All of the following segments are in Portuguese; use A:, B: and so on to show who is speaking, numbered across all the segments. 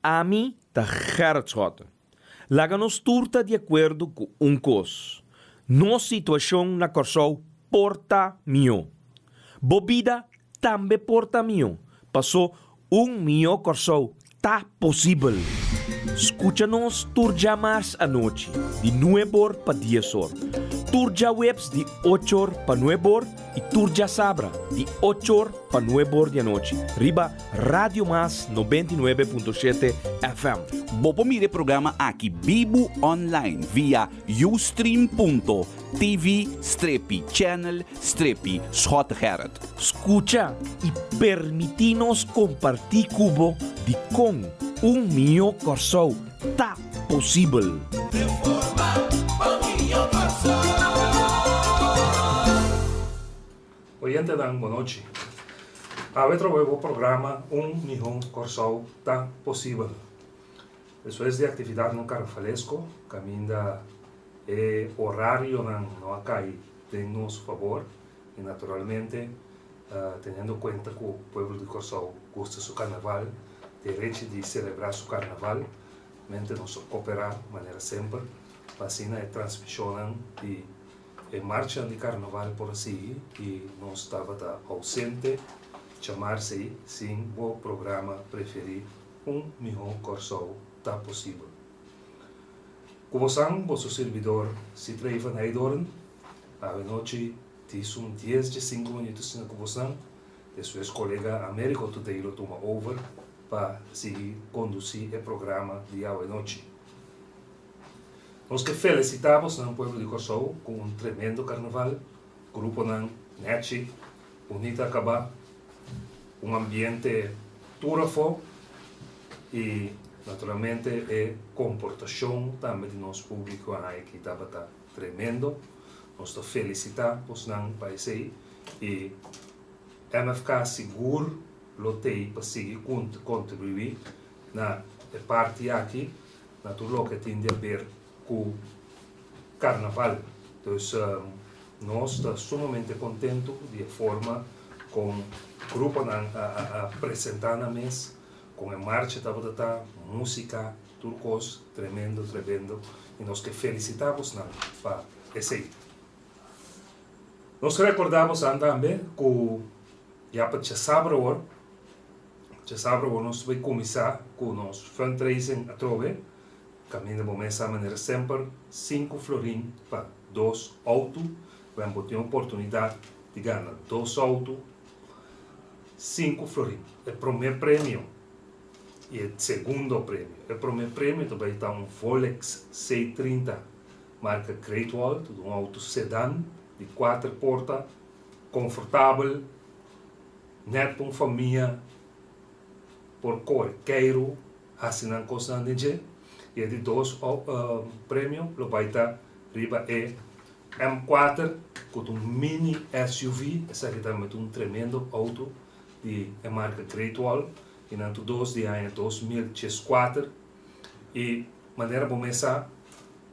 A: A mim tá Gerrit Schotten. Laga nos turta de acordo com coisa. Nossa situação na Corsou porta mio. Bobida também porta mio. Passou mio Corsou tá possível. Escucha-nos turja mais à noite, de 9 para 10 horas. Turja webs de 8 horas para 9 horas e turja sabra de 8 horas para 9 horas da noite. Riba Radio Mas 99.7 FM.
B: Bopo mire programa aqui Bibo online via ustream.tv/channel/Schot Gerrit.
A: Escucha e permitinos compartir cubo de com mio Corsou tá possível.
C: Oyente dan, boa noite. A outro nuevo programa mio Corsou tá possível. Isso é de atividade no Carnavalesco, caminha horário não acai de nosso favor e naturalmente tendo em conta que o povo de Corsou gosta do carnaval, direito de celebrar o carnaval, mente nós cooperar de maneira sempre, assim é transmissão e marcha de carnaval por assim e nós estava ausente, chamar-se sim o programa preferido mio Corsou tá possível. Kubosan, vosso servidor, se treva na Eidorn, a noite são 10 de 5 minutos na Kubosan, e seus colegas Américo Tuteiro toma over para seguir conduzir o programa de hoje noite. Nós que felicitamos no povo de Corsou com tremendo carnaval, grupo nan Nechi, bonita acaba, ambiente turafo e naturalmente a comportação também do nosso público que estava tremendo. Nós felicitamos não para isso e MFK seguro lotei para seguir contribuir na parte aqui na tudo que tem a ver com o carnaval. Então nós estamos sumamente contentes de forma com o grupo a apresentar na mesa com a marcha da música, turcos, tremendo, e nós que felicitamos para esse. Nós recordamos também que já para sábado nós vamos começar com o nosso fundraising a trove, caminho de essa maneira sempre, 5 florins para 2 autos, vamos ter a oportunidade de ganhar 2 autos, 5 florins, é o primeiro prêmio. E o segundo prêmio. O primeiro prêmio também está Volex C30, marca Great Wall, um auto sedã de 4 portas, confortável, net para uma família, por qualquer assinante constante. E de 2 prêmios, vai estar riba M4, com um mini SUV, essa aqui também é um tremendo auto de marca Great Wall. E no 2 de ano 2004 e maneira começar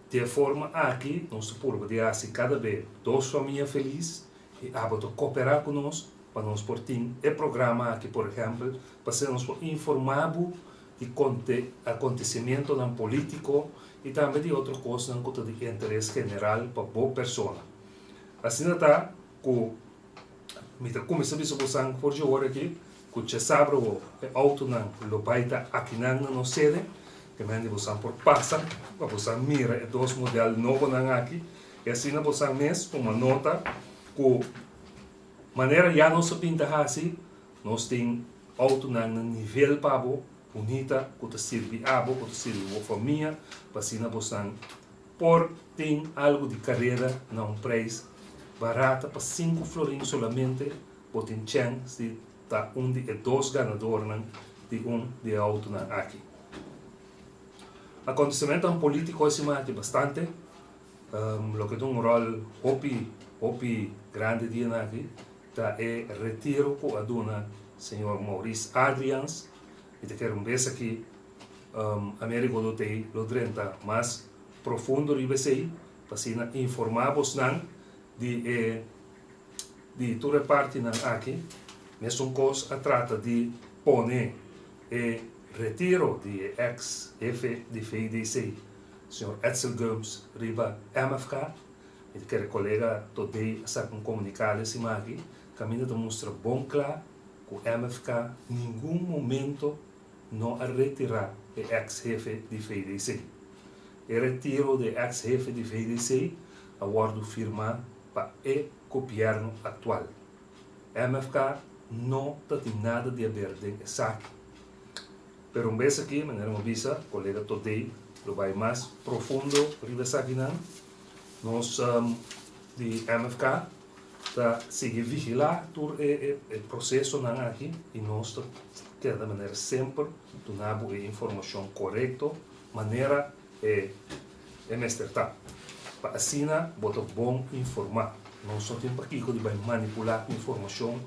C: de forma aqui nós podemos de cada vez 2 famílias felizes e cooperar conosco para nós por ter o programa aqui por exemplo para ser nós informado de acontecimento não político e também de outras coisas não de interesse general para boa pessoa assim está com me começa a ver por hoje aqui que sabe o auto não lo baita aqui não sede que mande você por passa para você mira 2 modelos novos não aqui e assim na você mesmo uma nota que maneira já não se pinta assim nós tem auto não nível pabo bonita que te serve abo que te serve a família para assim na você por tem algo de carreira não preço barata para 5 florins solamente por tem chance de de 2 ganadores de de auto aqui. Acontecimento político é bastante, lo que tem rol hopi grande dia aqui, é retiro com a dona senhor Maurice Adrians, e te quero ver aqui Américo do Tei, lo 30 mais profundo ribe sei, para informar-vos de toda parte aqui. Mesmo coisa trata de pôr retiro de ex-jefe de FEDC, Sr. Edsel Gomes, riba MFK, e que o colega today está com comunicado esse aqui, caminho demonstra bom claro que o MFK em nenhum momento não a retirar o ex-jefe de FEDC. O retiro de ex-jefe de FEDC aguardo firmar para o governo atual. MFK não tem nada de verde saque. Pero vez aqui, maneira uma visa, colega today, lo vai mais profundo revisar aqui não. Nós de MFK tá seguir vigilar todo o processo não aqui e nós quer da maneira sempre donar a informação correta, maneira tá. Para assim, bota bom informar. Não só tem aqui que vai manipular a informação,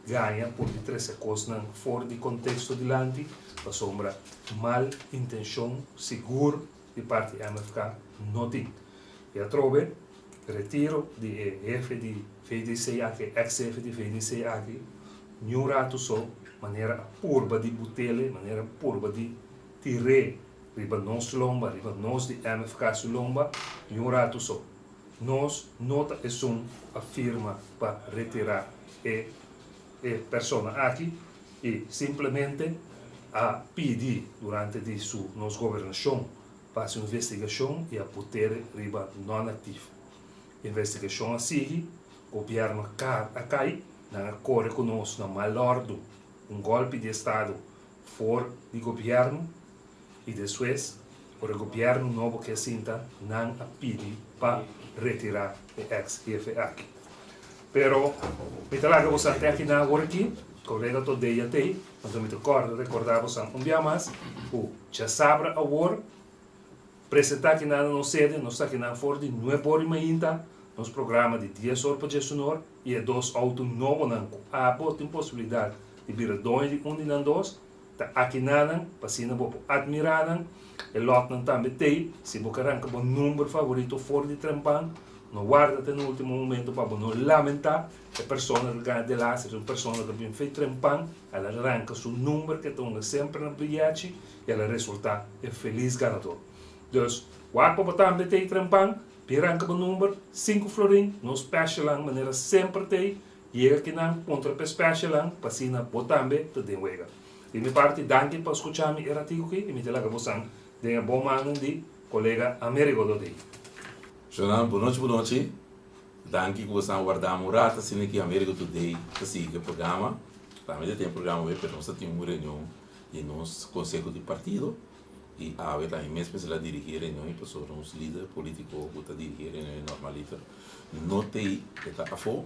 C: ganha por detrás de coisas fora de contexto de lante, para sombra mal intenção, seguro de parte da MFK, não tem. E a trove, retiro de jefe de FDC aqui, ex-jefe de FDC aqui, nenhum rato só, maneira purba de botele, maneira purba de tire, riba nós lomba, riba nós de MFK su lomba, nenhum rato só. Nós nota é afirma para retirar a pessoa aqui e simplesmente a pedir durante de sua nossa governação para a investigação e a poder riba não ativo. Investigação a seguir, o governo a cai, na corre conosco na malordo, golpe de Estado fora do governo e depois o governo novo que sinta não a pedir para retirar o ex-jefe aqui. Pero, me talaga você até aqui na hora aqui, colega todo dia até, então me recordar você dia mais, o já sabra a hora, apresentar aqui na nossa sede, nós aqui na fora de não é por ainda, nosso programa de 10 horas para gestionar e é 2 autos novos não, a boa tem possibilidade de vir a 2 de 1 de 2, tá aqui na para se não admirar e lot não também tem, se você arranca o número favorito fora de Trempan, não guarda até no último momento para não lamentar a pessoa que ganha de lá, se é uma pessoa que tem feito Trempan, ela arranca seu número que está sempre no bilhete e ela resulta feliz ganador. Então, guarda para também tem Trempan, arranca o número 5 florim, no special maneira sempre tem, e aqui não contra o special, para se não também te wega. De minha parte, danke para escutar me artigo aqui e me telaga você de bom mano de colega Américo do dia.
D: Jonan, boa noite. Danke que você guardamos rata, assim que Américo Today que siga o programa. Também tem programa web, nós temos uma reunião e nós conselho de partido e a vez também mesmo se lá dirigir reunião e pessoas uns líder político que está dirigir reunião normalita. Não tem está a fo.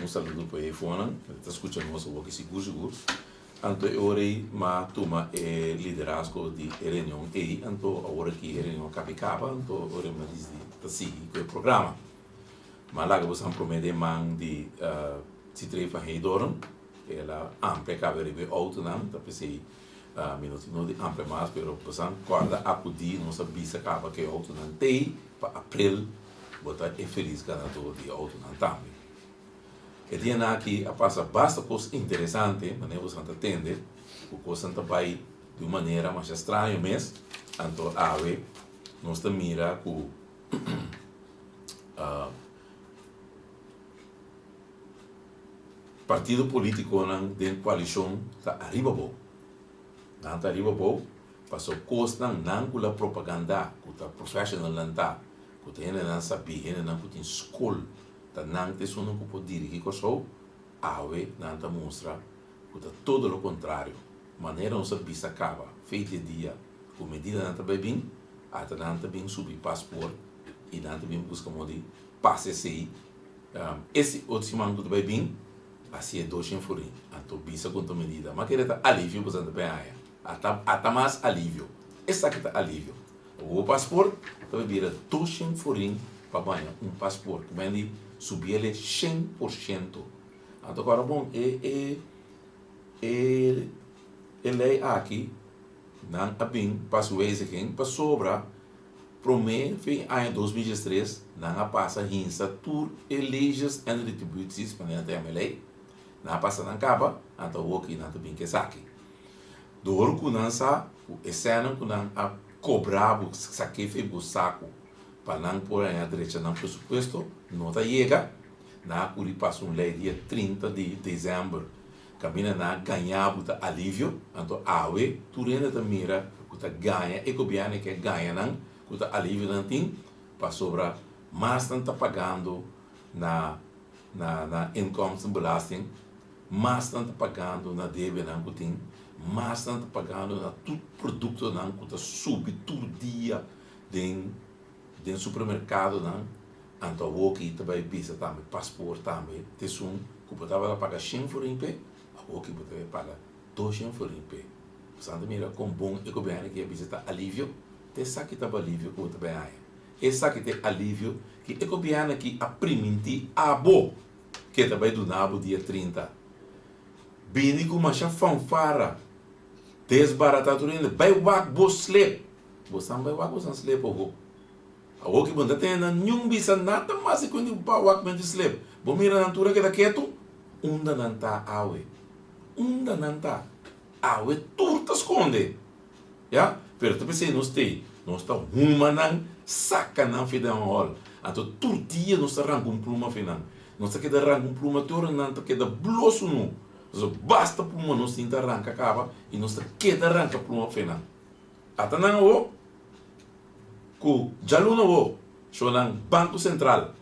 D: Um saludo para ele fora, está escutando nós o que seguro. Anto orei ma toma liderazgo de reunião e anto agora que reunião capicaba anto orei ma diz de seguir com o programa. Mas lá que você promete man de se trefa reidoram, ela amplia cabe ribe auto não, tá pensei minuto não de amplia mais, pero você guarda acudir nossa bisa caba que auto não tem para april botar feliz ganador de auto não também. E tem aqui a passa basta coisa interessante, mas você não entende, o coisa não vai de uma maneira mais estranha mesmo, então a ver, nós mira com partido político de coalição está arriba bom, não está arriba bom, passou coisa não com a propaganda, com a profissional não está, com a gente não sabia, não tem escola. Tá não tem só não pode dirigir com só a ver não tá mostra que tá todo o contrário maneira não sabe se acaba feito dia com medida não tá bem até não tá bem subir passaporte e não tá bem buscar modi passe se esse outro semana tudo bem assim é 200 forinhos então bisa com a medida mas que tá alívio para bem aí até mais alívio essa que tá alívio o passaporte tá vira 200 forinhos para banhar passaporte que vem subir ele 100%. Agora, bom, ele aqui, não há bem, passou esse aqui, passou sobra, promete, em 2003, não passa rinsa, tur eleges and retributis, para não ter a lei, não passa na capa, então o que não tem bem que saque. Dor que não sa, o cena que não a cobrar o saque o saco para não pôr a direita no pressuposto, não tá chega, na curi passa lei dia 30 de dezembro, caminha na ganhar o alívio, então awe, tu ainda tá mira, o tá ganha, e que que ganha não, o tá alívio não tem, para sobra, mas não tá pagando na income belasting, mas não tá pagando na débito não que tem, mas não tá pagando na tudo produto não que tá sube todo dia dentro supermercado não, então o que também visa também passaporte também, tesum que botava pagar 100 forinpe, o que botava pagar 200 forinpe, portanto mira com bom e com bem que visita alívio, te saque tá alívio que também aí, esse saque te alívio que é copiana que a priminti abo que também do nabo dia 30 bini com uma fanfara desbaratado ainda vai wak bo slep bosan vai wak bosan slep o que banda tem na nenhum bisa nada mais quando ba wak men slep bo mira na natura que da quieto unda nanta awe turta esconde ya pero tu pensei não está humanan saca não fida um hol então todo dia nós arranca pluma final nós que arranca pluma toda não que da blosso no basta pluma nós tinta arranca acaba e nós que arranca pluma final até não o ku jaluna o chonan banco central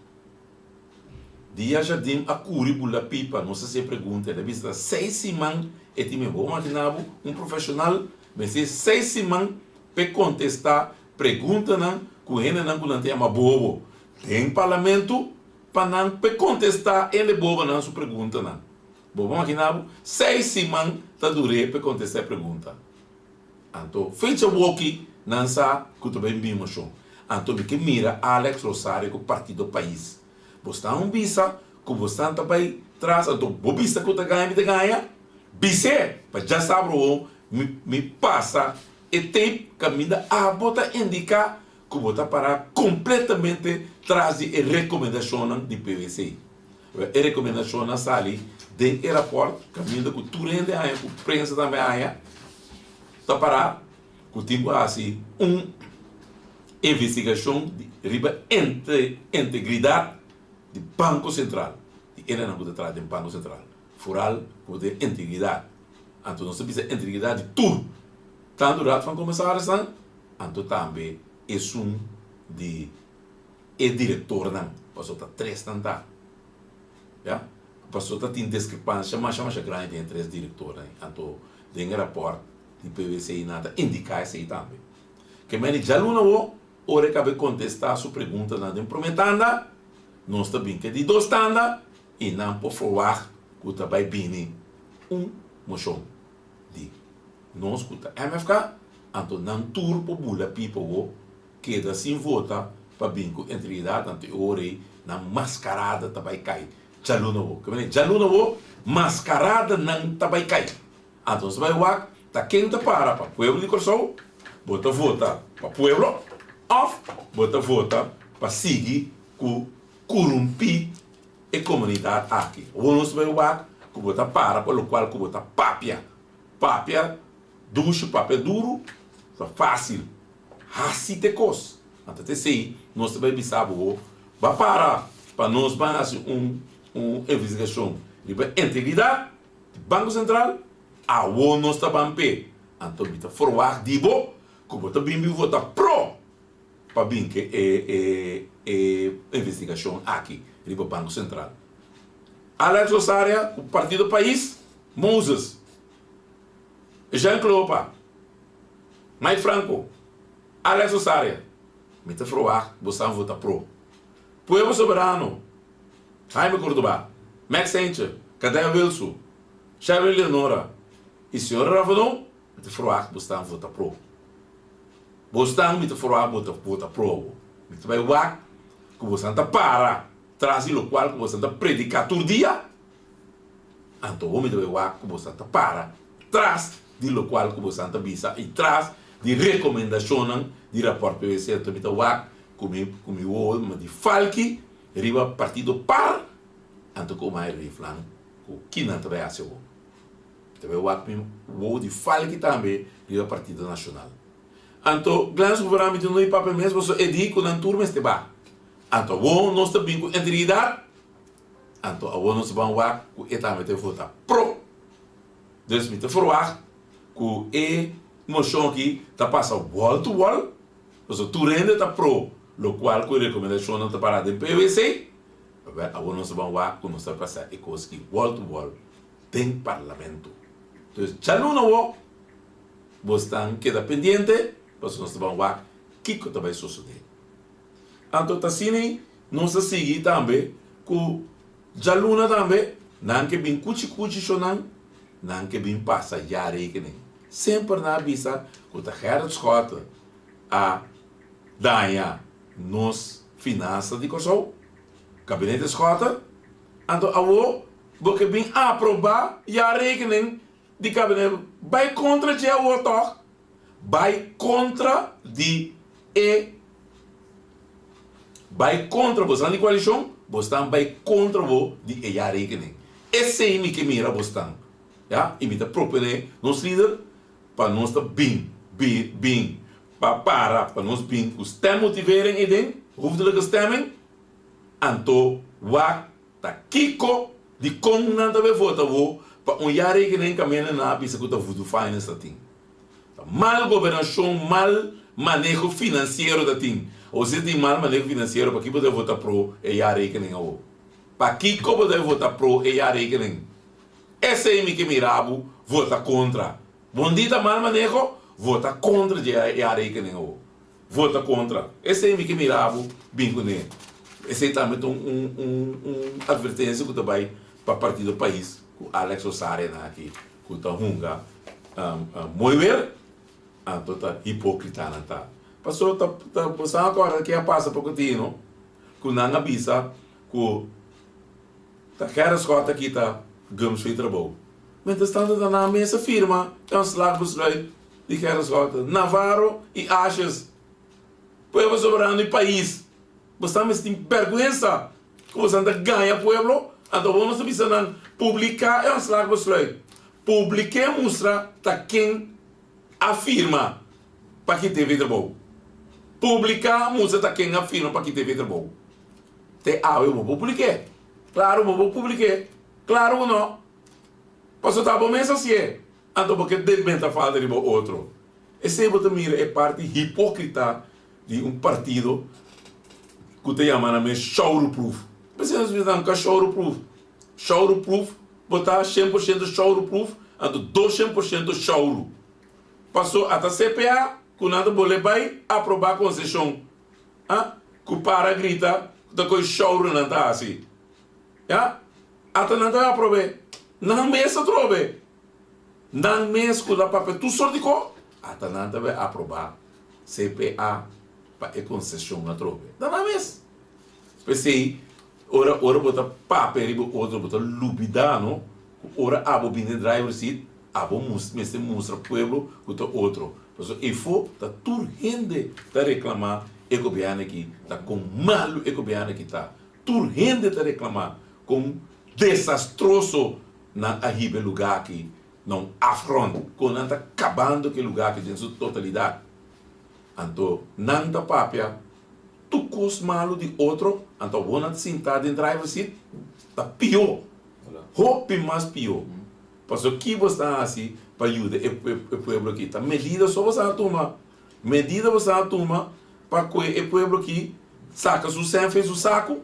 D: dia jardim a curi bula pipa não se pergunta da vista 6 semanas e time vou imaginar profissional mas 6 semanas para contestar pergunta não com ele não tem uma bobo tem parlamento para não contestar ele boba não sua pergunta não bobo imaginar 6 semanas tá dure para contestar a pergunta então fecha o walkie não sa que tu bem bem show então que mira Alex Rosário com o Partido País você bisa que você também traz então bobista que tu ganha bise para já sabe me passa e tem caminho a bota indicar que bota para completamente trazer a recomendação de PVC. A recomendação sali de aeroporto, caminho que tu rende a prensa também a tá para que tipo assim investigação de riba integridade do Banco Central. Ele não pode trazer do Banco Central. Fural pode integridade. Então nós precisa integridade de tudo. Tanto rato van commissaris então também é de diretor não, passou tá 3 tanta, já, passou tá tem discrepância, mas grande entre 3 diretores, então tem rapport de PVC e nada indicar isso aí também. Que me já não ora cabe contestar sua pergunta na de prometanda, não está bem que de 2 tanda e não por falar que tá vai bem moção de não escuta MFK, então não turpo bula people queda sem vota para bingo integridade ante ore na mascarada tabai cai jaluno que vem jaluno mascarada não tabai cai então se vai wak tá quente para pueblo de Corsou bota vota para pueblo off bota vota para seguir com corrompi a comunidade aqui ou não se vai wak que bota para pelo qual que bota papia ducho, papel duro, é fácil. Assim te cos. Então, te sei, nós também pensamos, vai para nós fazer uma investigação de integridade, Banco Central, a nós também pé. Então, kita forward dibo, como também me vota pro, para bem que investigação aqui, de Banco Central. Alex Rosário, o Partido País, Moses. Jean-Claude, Mike Franco, Alex Rosário, me te froar, você não vota pro. Pueblo Soberano, Jaime Córdoba, Max Sanchez, Cadeia Wilson, Charles Leonora e senhora Ravadon, me te froar, você não vota pro. Você não me te froar, vota pro. Me te vai wak, que você não para, traz o qual que você não predica todo dia. Então, me te vai wak, que você não para, traz de lo qual que você anta bisa e traz de recomendação de rapport PVC então me wak como de falki riba partido par anto como mais riflan o que não trabalha seu Também o de falha que também é o Partido Nacional. Então, glans governamento não é papel mesmo, só edi com a turma este bar. Então, o nós também com integridade. Então, o nós vamos lá com etamete votar pro. Dus met de verwacht que a moção aqui está passando wall to wall, dus tu rende está pro, lo qual que recomendação não está parada em PVC, agora nós vamos lá que nós está passando e coisa que wall to wall tem parlamento. Então, já não você queda pendente, mas nós vamos lá que vai suceder. Então, assim, nós seguimos também que já não também, não que bem cuchi chonan não que bem passa já rekening. Sempre na visa que o Gerrit Schotten a danha nos finanças de Kosovo, gabinete Schotten, então a porque bem aprovar já rekening de gabinete vai contra de o toch, vai contra de vai contra você na coalição, você vai contra o de já rekening. Esse é o que mira você. Ja, imita propone nos líder para nós tá bem para nós bem os tem motiveren eden hoofdelijke stemming anto wa ta kiko de como nada vai votar vou para jaar rekening caminhando na bisa que tá voto finance da ting mal governação mal manejo financeiro da ting ou se tem mal manejo financeiro para que poder votar pro jaar rekening ou para kiko poder votar pro jaar rekening. Esse é o que mirabo vota contra. Bom dia, mal manejo, vota contra de a rekening. Vota contra. Esse é o que mirabo, bem com ele. Esse é também advertência que vai para o partido do país, com Alex Ossare aqui, que está hunga, mover, então está hipócrita, não está. Passou, está passando agora que passa pouco tempo, que não avisa, que está querendo escutar aqui, está Gums feito trabalho. Mas está na mesa firma, é um slag besluit, de Gerrit Schotten, Navarro e Ashes. Pueblo soberano do país. Você está tem vergonha, que você anda ganha pueblo, então vamos precisar publicar, é um slag besluit. Publicar mostra tá quem afirma para que teve trabalho. Publicar mostra tá quem afirma para que teve trabalho. Eu vou publicar. Claro, eu vou publicar. Claro ou não? Posso estar bom mesmo assim? Então, porque depende da falta de outro. Esse é parte hipócrita de partido que te chama de show-proof. Precisamos dizer que é show-proof. Show-proof, botar 100% show-proof, então 200% show. Passou até CPA, que nada boleh vai aprovar a concessão. Que para grita, da coisa show não está assim. Até não vai aprovar. Não mesmo trove. Não mesmo que dá papel tu sortico. Até não vai aprovar. CPA para a concessão na trove. Não mesmo. Pensei, ora bota papel, outra bota lubidano, ora abo bine driver seat, abo mostra pueblo, outro. E foi, tá turgente tá reclamar, e governo aqui, tá com malo e governo aqui tá. Turgente tá reclamar, com desastroso na arriba lugar aqui, não afronta, com não tá acabando que lugar aqui em sua totalidade. Então, não tá papel, tu cos malo de outro, então vou não sentar em driver seat, tá pior. Hope mais pior. Porque que você está assim, para ajudar o povo aqui, tá medida só você toma. Medida você toma para que o povo aqui saca o sem fez o saco,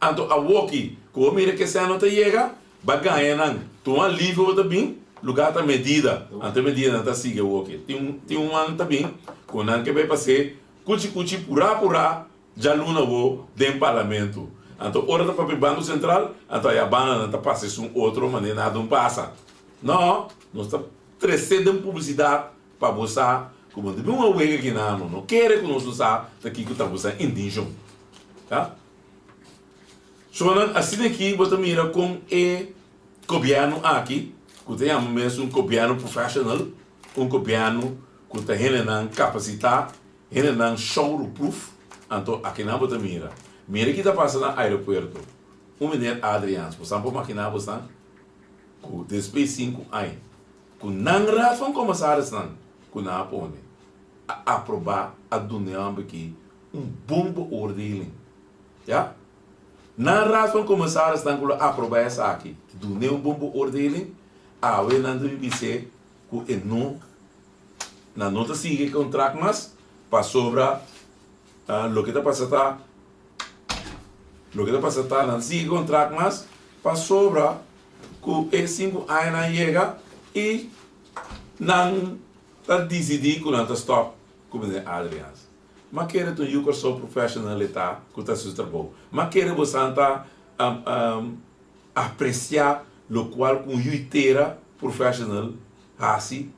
D: então a walkie, como mira que você não te chega, vai ganhar não. Tu é livre também, lugar tá medida, ante medida não tá siga o walkie. Tem um ano também, quando não que vai passar, cuchi pura, já luna vou dentro do parlamento. Então, hora para o Banco Central, então a banana está passando de outra maneira, nada não passa. Não, nós estamos crescendo em publicidade para você, como de uma vez que não quer que nós usar daqui que estamos indígena. Tá? Assim aqui, você mira com o governo aqui, que tem mesmo um governo profissional, um governo que tem capacidade, tem show-proof, então aqui não você mira. Mira que está passando no aeroporto. Menino Adriano, você pode maquinar você com depois 5 anos. Com não raad van commissaris dan, com na apone, a aprovar a doen aqui bom beoordeling. Ja? Na raad van commissaris dan kunnen aprobar essa aqui. Doen bom beoordeling, we dan doen we se que não na nota sigue contrato mas para sobra lo que está passando não sigue contrato mas para sobra que é 5 anos chega e não está decidido que não está stop como é Adriano. Mas quero que eu sou profissional tá que está seu trabalho. Mas quero você apreciar o qual com eu profissional assim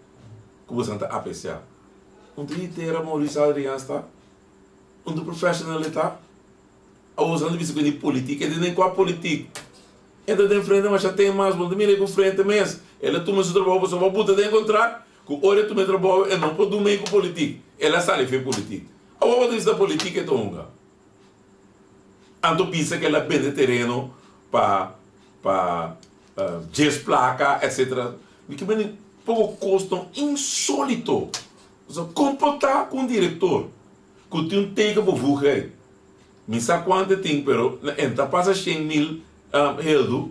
D: que você está apreciar. Inteira Maurício Adriano está profissional tá. Ou você não vê que política, ele nem qual política. Ele tem frente, mas já tem mais, bom, também ele com frente mesmo. Ele toma seu trabalho, você vai botar de encontrar, que hora tu me trabalho, e não pode dormir com política. Ela sabe fazer política. A outra diz da política é tonga. Anto pensa que ela vende terreno para desplaca, etc. Que é pouco custo insólito. Você comportar com o diretor, que tem um take para você. Não sei quanto tem, mas entra passa 100 mil euros.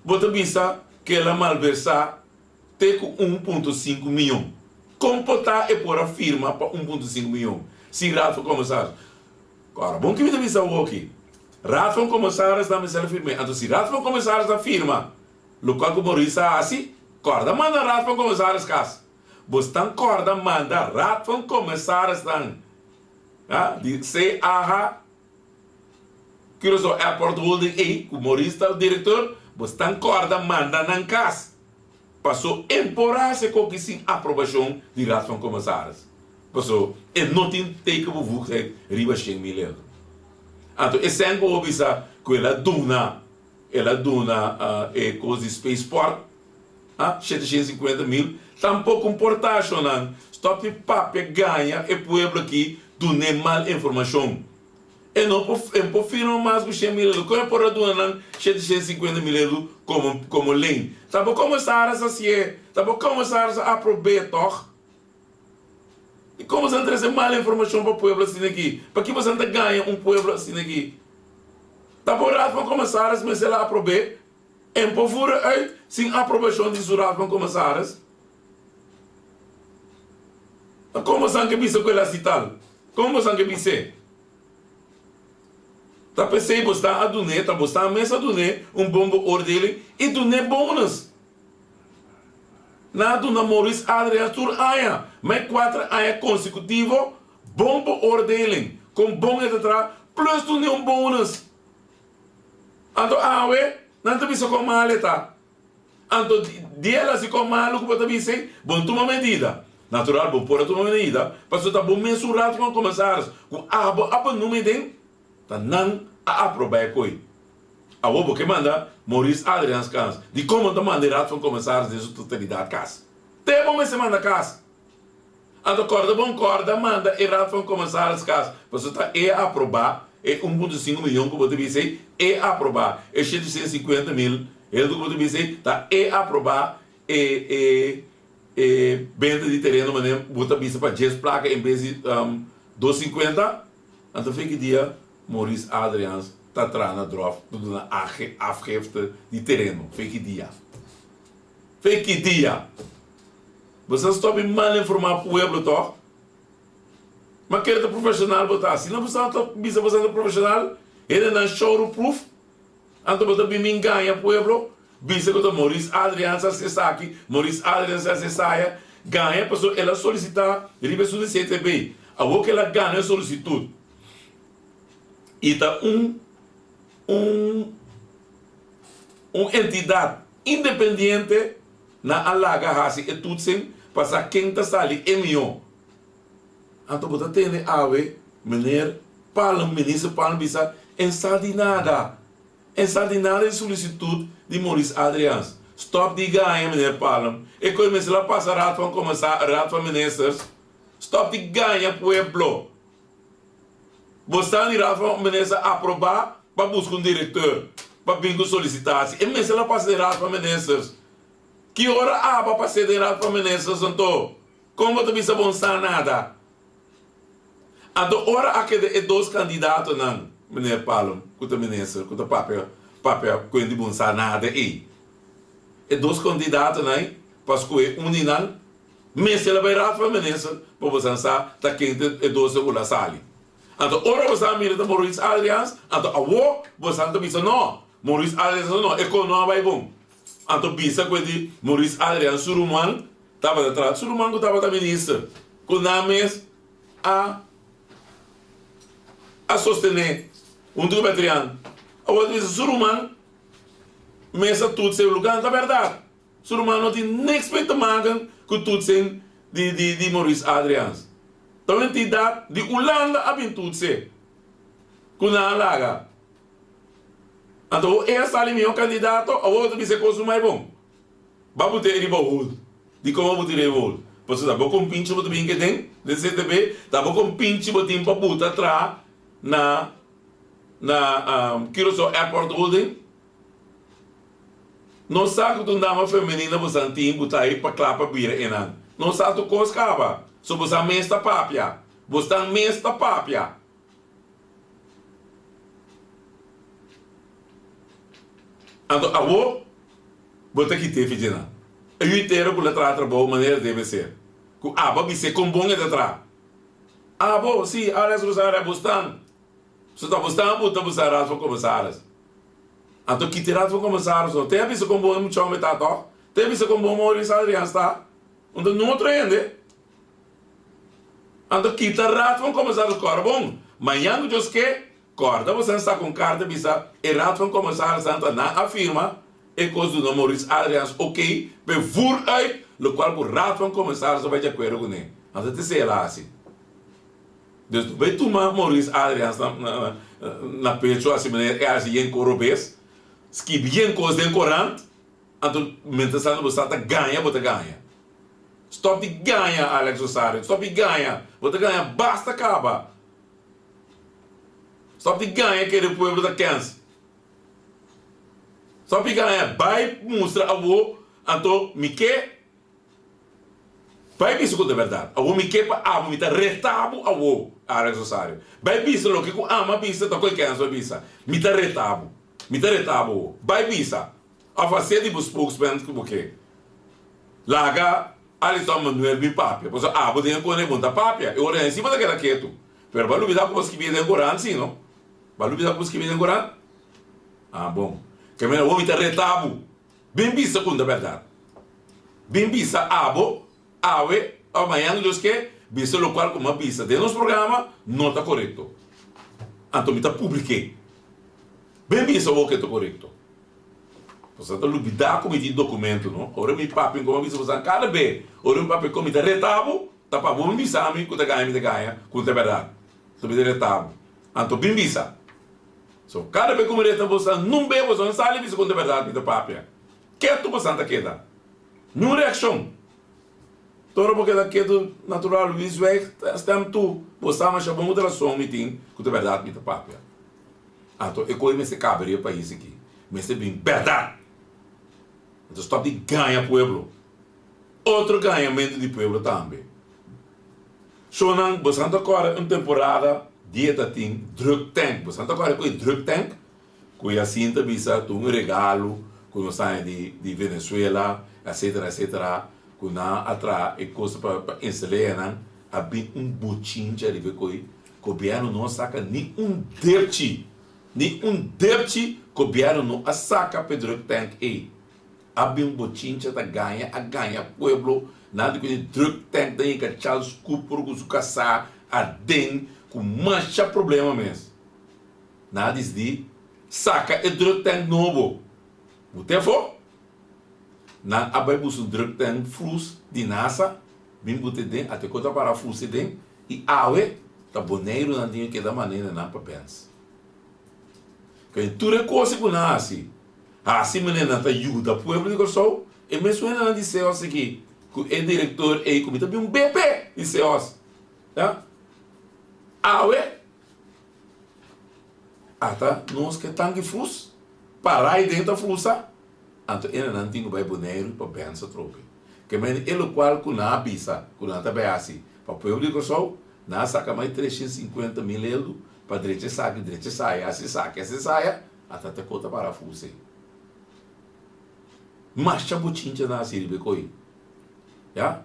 D: Você pensa que ela malversa tem 1,5 milhão. Comportar é por a firma para 1,5 milhão. Se raad van commissaris. Agora, bom que me deve saber aqui. Raad van commissaris da mensagem firme. Então, se raad van commissaris da firma, local que Maurício assim, corda manda raad van commissaris cas. Bostan corda manda raad van commissaris dan. Die se aha. Curaçao Airport Holding A, que Maurício é o diretor, bostan corda manda nan cas. Passou emporar-se com que sim aprovação de raad van commissaris. Passou, e não tem que você riba 100 mil euros. Então, esse é o que ela dona coisa de Spaceport, 750 mil, tampouco importação, não. Stop papel ganha e pueblo aqui dona mal informação. E não pode firmar mais que 100 mil euros. Como é por donar 750 mil euros como lei? Tá bom, começar a associar, tá bom, começar a aprovar, e como você traz mal informação para o povo assim aqui? Para que você ganha povo assim aqui? Está por raad van commissaris, mas ela aprove. En por vooruit, sem aprovação de raad van commissaris. Como você que bisa com ela cital? Como você que bisa? Está pensei você a donar, está você a mesa donar bom beoordeling e donar bônus. Na dona Maurício Adriano tur aia, met 4 aia consecutivo, bom beoordeling, com bom etc. Plus tu nem bônus. Anto não te bisa com maleta. Anto dela se com maluco para te bisa, bom toma medida. Natural, bom por toma medida, para você tá bom mensurado com começares. Com abo não me den, tá não a aprovar coi. A obo que manda Maurício Adriano Cans, de como te manda raad van commissaris de sua totalidade cas. Te bom se manda cas. Ando corda manda e raad van commissaris cas. Você tá aprovar e 1,5 milhão que você disse aprovar e 750 mil ele que você disse tá aprovar e venda de terreno mané bota bisa para 10 placa em vez de 250. Então fica dia Maurício Adriano está trana drof, tudo na afgifte de terreno. Fake dia. Você está bem mal informar para o pueblo, toch? Mas quer ter profissional botar assim. Não você está profissional, ele não show proof. Então você bem ganha pueblo. Bisa que o Maurício Adriano se acessa aqui, Maurício Adriano se acessa ganha, pessoa ela solicitar, ele precisa de CTB. A que ela ganha solicitude. E tá entidade independente na alaga hasi e tutsen para quem está ali emio. Então você tem ministro Palm bisa ensardinada de solicitude de Maurício Adriano. Stop de ganha, meneer Palm. E quando me lá passa raad van commissar, raad van ministers. Stop de ganha pueblo. Você está de raad van minister aprovar para buscar diretor, para bingo solicitatie. E mensen la pas de raad van ministers. Que hora aba para ser derado para ministro santo? Como tu bisa bonsar nada? Então, hora há que dois candidatos não, menino Palom, que o ministro, que o papel, que ele bonsar nada aí. E dois candidatos não, para escolher um não, mas ele vai rato para ministro, para você pensar, tá quente e dois segura sali. Então, ora você mira da Maurice Adrians, então, a você não bisa não, Maurice Adrians não, é com não vai bom. Então, bisa que de Maurice Adrians, Suruman, estava atrás, Suruman que estava da ministra, com names a sostener um do Betriano. A outra diz, Suruman, mesa tudo sem lugar, na verdade. Suruman não tem nem respeito magan que tudo sem de Maurice Adrians. Então, a entidade de Holanda a bem tudo sem. Com a laga. Então, essa ali meu candidato, a outra diz que coisa mais bom. Vai botar ele para o de como botar ele para o Você está bom com pinche, botar bem que tem, de CTB, está bom com pinche, botar para botar atrás, na Curaçao Airport Holding. Não sabe que tu dama feminina você antim botar aí para clapa bira enan. Não sabe tu coisa caba. Só você mesta papia. Você tá mesta papia. Então, avô, bota aqui teve de nada. Eu inteiro por letra trabalho maneira deve ser. Que aba bise com bom é detrás. Abo, sim, áreas rosárias bustan. Você está buscando, você está buscando para começar. Então, que tirar para começar, só tem a vista com bom chão metade, tem a vista com bom Maurício Adriano está. Então, não treine. Então, que tirar para começar o cor bom. Manhã no dia que corda, você está com carta vista, e rato para começar Santa na afirma, e coisa do Maurício Adriano, ok, para vur aí, o qual por rato para começar, você vai de acordo com ele. Então, te sei lá assim. Dus vai tomar Maurice Adrians na pecho assim maneira é assim em corobes que bem coisa em corante então mentas não você tá ganha bota ganha stop de ganha Alex Osário stop de ganha bota ganha basta acaba stop de ganha que o povo da Kansas stop de ganha vai mostrar a vo então me que vai ver isso de verdade. A homem que para amo me tá retabo a o Alex Osário. Vai ver isso lo que com ama bisa tá com quem só bisa. Me tá retabo. Vai bisa. A fazer de spokesman que porque. Laga Alisson Manuel bi papia. Pois abo de com ele monta papia. Eu ora em cima daquela quieto. Pero vai lutar com os que vêm Coran sim, não? Vai lutar com os que vêm Coran? Ah, bom. Que me o homem tá retabo. Bem bisa com da verdade. Bem bisa abo awe amanhã nos que bisa lo qual como bisa de nosso programa não está correto. Então me está publiquei. Bem bisa o que está correto. Portanto, lo bidar como de documento, não? Ora me papo como bisa você cada vez. Ora me papo como de retabo, tá para bom bisa a mim que te ganha, com a verdade. Então me retabo. Então bem bisa. So cada vez como retabo você não bebe você não sabe bisa com a verdade me tá papo. Que tu você anda queda? Não reação. Todo porque daqui do natural Luís Weg estamos tu postamos já vamos dar som meeting com a verdade me tá papo. Então eu conheço esse cabre o país aqui, mas é bem verdade. Então stop de ganha pueblo, outro ganhamento de pueblo também. Sonan bastante agora uma temporada dieta tem drug tank, bastante agora com drug tank, com a cinta bisa tu um regalo, com o sai de Venezuela, etc. Com na atra e coisa para instalar a bem botim de ali coi governo não saca nem dirty governo não a saca Pedro Tank e a bem botim de a ganha pueblo nada que drug tank daí que Charles Cooper com o caçar a den com mancha problema mesmo nada de saca e drug tank novo o tempo na abai busu druk ten flus di NASA bim bute den até kota para flus den e awe tá boneiro na dinha que da maneira na papens que tu recosse com nasi assim menina tá ajuda pueblo de Curaçao e me suena na dizer aqui que é diretor e como também um BP dizer tá awe ata nós que tangue flus para aí dentro flusa Anto ele não tinha vai boneiro para benção trope. Que men ele qual com na bisa, com na também assim. Para o povo de Corsol, na saca mais 350 mil euros para direita sai, assim saia, até te conta parafuso. Mas chabutinha na siribe coi. Ya?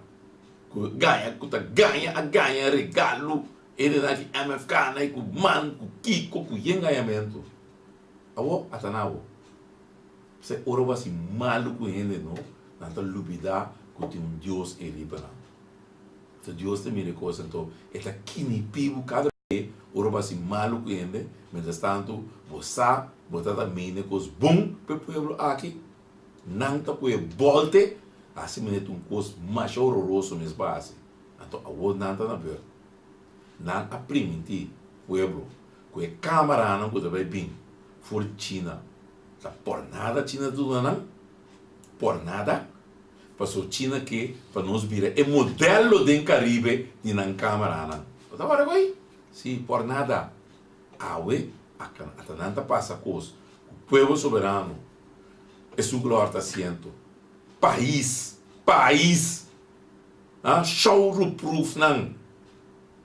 D: Ganha regalo. Ele na que MFK na com man, com Kiko, com ganhamento. Awo atanawo. Você ora assim maluco ainda não, nanta lubida que tem Deus ele para. Se Deus tem mire coisa então, eta kini pibu cada vez ora assim maluco ainda, mas tanto você botar mine cos bom para pueblo aqui, nanta que volte, assim mene um cos mais horroroso mesmo base. Então awo nanta na ver. Nan a primiti pueblo, que câmara não que vai bem, for China. Por nada China tudo não, por nada, passou China que para nós vira é modelo do Caribe de na câmara não, tá vendo aí? Sim, por nada, awe a nanta passa coisa, o povo soberano, é sua glória assento, país, show-proof não,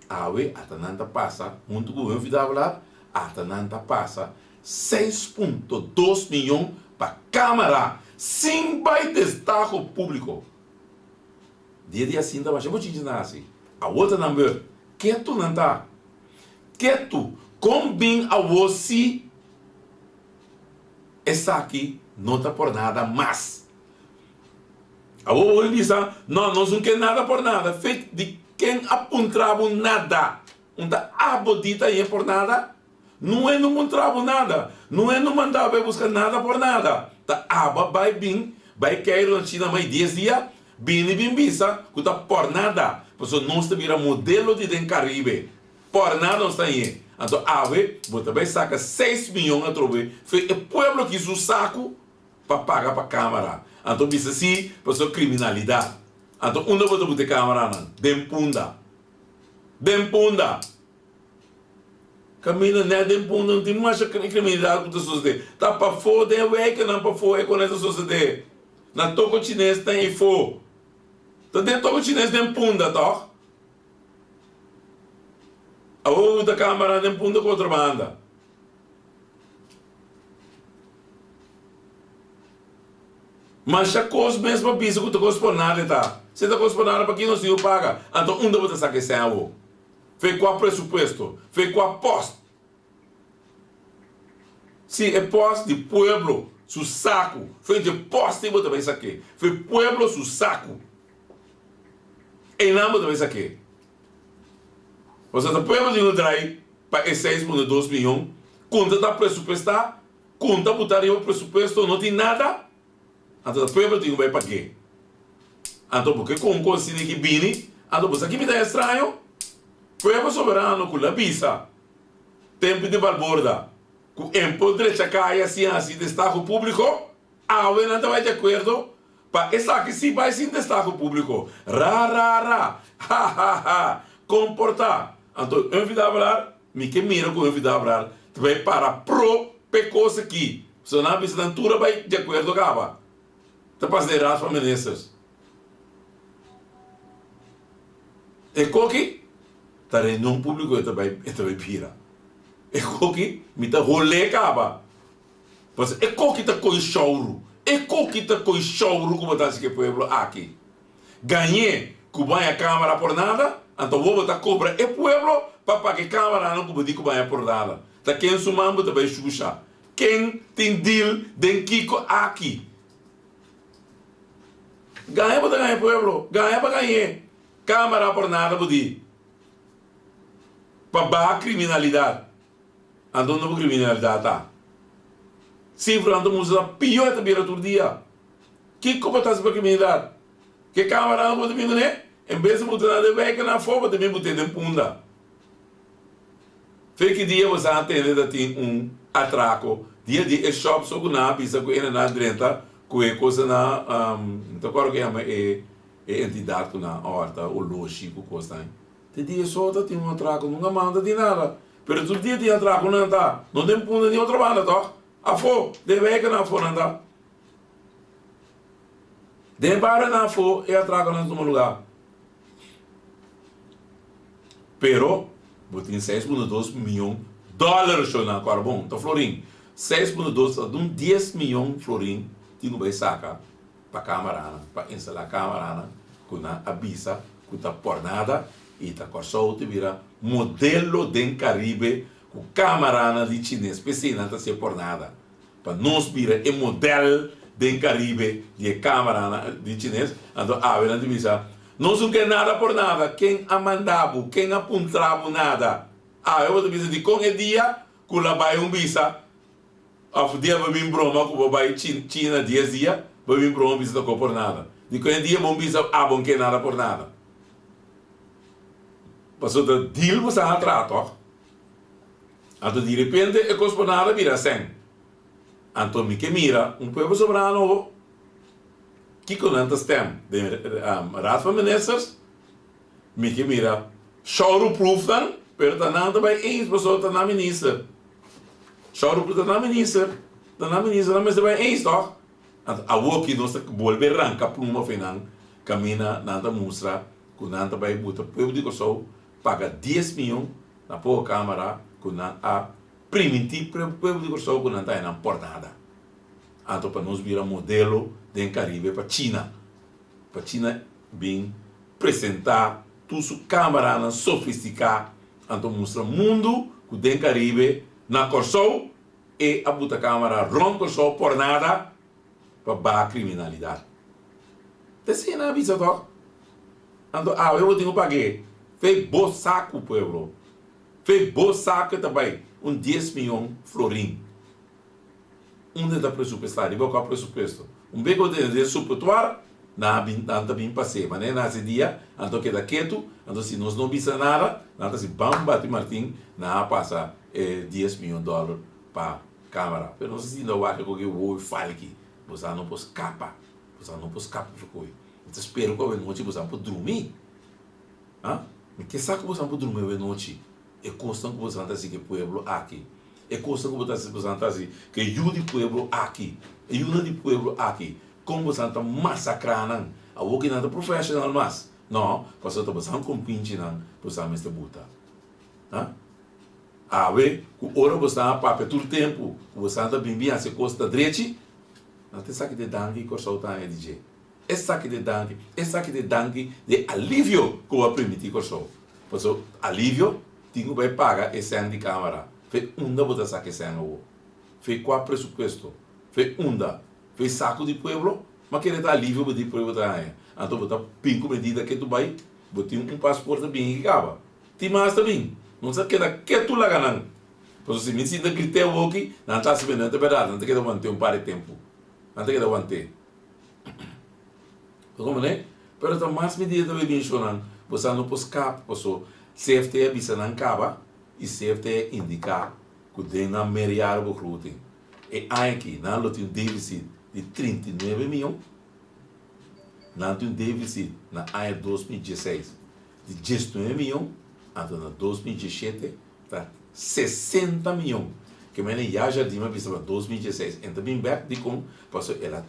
D: awe a nanta passa, muito bom eu vida falar, a nanta passa 6,2 milhões para Câmara, sem vai destaque público. Dia assim, da baixa, vou te dizer assim. A outra number, que tu não tá? Que tu, combina a você, essa aqui não tá por nada mais. A outra diz, não, nós não queremos nada por nada, feito de quem apontava nada. Não tá abodita aí por nada. Não é não mostrava nada, não é não mandava buscar nada por nada. Tá aba vai bem, vai cair na China mais 10 dias, bem e bem visa, que tá por nada. Porque não está vira modelo de den Caribe. Por nada não está aí. Então ave, você vai sacar 6 milhões a trover. Foi o povo que usa o saco para pagar para a Câmara. Então bisa assim, para criminalidade. Então onde você botar Câmara não? Dempunda. Camina nada em ponto, não tem mais criminalidade com a sociedade. Tá para fora, tem a que não para fora com essa sociedade. Na toco chinês tem fo. Tá dentro toco chinês tem punda, tá? A outra câmara tem punda contrabanda. Mas a coisa mesmo para pisar que tu gosta por nada, tá? Se tu gosta por nada, para quem não se paga, então onde você sabe que é o foi com o presupuesto, foi com a posta. Se é posta de pueblo, su saco, foi de posta e você vai saber. Foi pueblo, su saco. E não você vai saber. Você está pueblo de um drive para 6,2 milhões, conta da presupuestar, conta botar o presupuesto, não tem nada, então o pueblo tem vai para quê? Então porque com consigo que vini, então você aqui me dá estranho. Pueblo soberano com a visa, tempo de balborda, com empoder caia assim destaque público, a não vai de acordo, para essa que se vai sem destaque público, comportar. Então, eu vou falar, me que mira com eu vou falar, tu vai para pro pecosa aqui, se não a visitatura vai de acordo acaba, tu passa de raça para ministros. E coque tá reunião público e também pira. E coque me tá rolê caba. Mas e coque tá coi choro. E coque tá coi choro como tá se que pueblo aqui. Ganhei cubanha câmara por nada, então vou botar cobra e pueblo para que câmara não cuba de cubanha por nada. Tá quem sumambo também xuxa. Quem tem deal den Kiko aqui. Ganhei para ganhar pueblo, ganhei para ganhar. Câmara por nada budi. Para a criminalidade. Então não é criminalidade, tá? Se Fernando Musa pior também outro dia. Que como está para criminalidade? Que câmara não pode vir, né? Em vez de botar nada de beca na foba, também botar de punda. Foi que dia você atende tem atraco. Dia de shop só com na pisa com ele na drenta, com a coisa na então agora que é entidade com na horta, o loji com coisa aí. Te dia só tem atraco, nunca manda de nada. Pero tu dia tem atraco não tá, não tem punda de outra banda, tá? A fo, de beca na fo não tá. Den bara na fo e atraga no lugar. Pero, botin 6,2 milhões dólares na carbon, tá florim. 6,2 de 10 milhões florim, tinha vai sacar para câmara, para instalar a câmara, com a avisa, com a pornada e tá corso te vira modelo den Caribe com câmara de chinês, pessoa não ser pornada. Para nós vira é modelo den Caribe de câmara de chinês, então a ver na divisa. Não sou que nada por nada, quem a mandava, quem apontava nada. Eu vou dizer de com o dia, que lá vai visa, o dia vai vir broma, que vai China 10 dias, vai vir broma, visa não por nada. De com o dia, vão visa, bom que nada por nada. Passou do deal, você a trato. Então, de repente, é que por nada vira sem. Então, me que mira, povo soberano, que conanta stem, de Raad van Ministers, me que mira, showproof dan, pero dan não também eens, pessoal, dan na minister. Showproof dan na minister, dan mas também eens, toch? A woki nós volver ranca pluma finan, camina, nanta mostra, com nanta vai buta, povo de coçou, paga 10 milhões na boa câmara, com a primitivo povo de coçou, com nanta não por nada. Então, para nós virar modelo do Caribe para China. Para China, bem, apresentar tudo isso, câmara sofisticada. Então, mostra o mundo que o Caribe na Corsou e a buta câmara rom Corsou por nada para a criminalidade. Assim, não avisa, toch? Então, eu tenho que pagar. Fez bom saco, povo. Fez bom saco também. 10 milhões florim. Onde está presupuestado? E qual é o presupuesto? Beco de suportar, não bem passei, mas nesse dia, então queda quieto, então se nós não visa nada, então se bamba de Martin, não passa 10 milhões de dólares para a câmara. Mas não se ainda vai que eu vou falar aqui, você não pode escapar, você não pode escapar de coisa. Então espero que a noite você pode dormir. Mas que sabe que você pode dormir a noite? É constante que você não está que o povo aqui. É coisa que você está assim, que ajude o povo aqui, ajuda o povo aqui, como você está massacrando, a que não é profissional mais, não, você está com pinche não, você está me buta, a ver, que hora você está para todo o tempo, você está bem a se costa direita, não tem saque de dangue que você está a DJ, esse saque de dangue de alívio que vai permitir que você, porque alívio, tem que pagar esse ano de câmara. Fez botar saque sem o. Fez qual presupuesto? Fez fez saco de pueblo, mas que ele está livre de pueblo também. Então botar pinco medida que tu vai, botar passaporte bem que acaba. Tem mais também. Não sabe que tu lá ganhando. Porque se me ensina que tem o aqui, não está se vendo, não é verdade, não tem que manter par de tempo. Não tem que manter. Como né? Pero tá mais medida também mencionando, você não pode escapar, porque safety é bisa não acaba. E CFT indicar que tem na meriar o recruiting. E aqui, não tem um déficit de 39 milhões, não tem um déficit na ano 2016 de 19 milhões, então na 2017 está 60 milhões. Que já de uma vista para 2016, então bem back de como, porque ela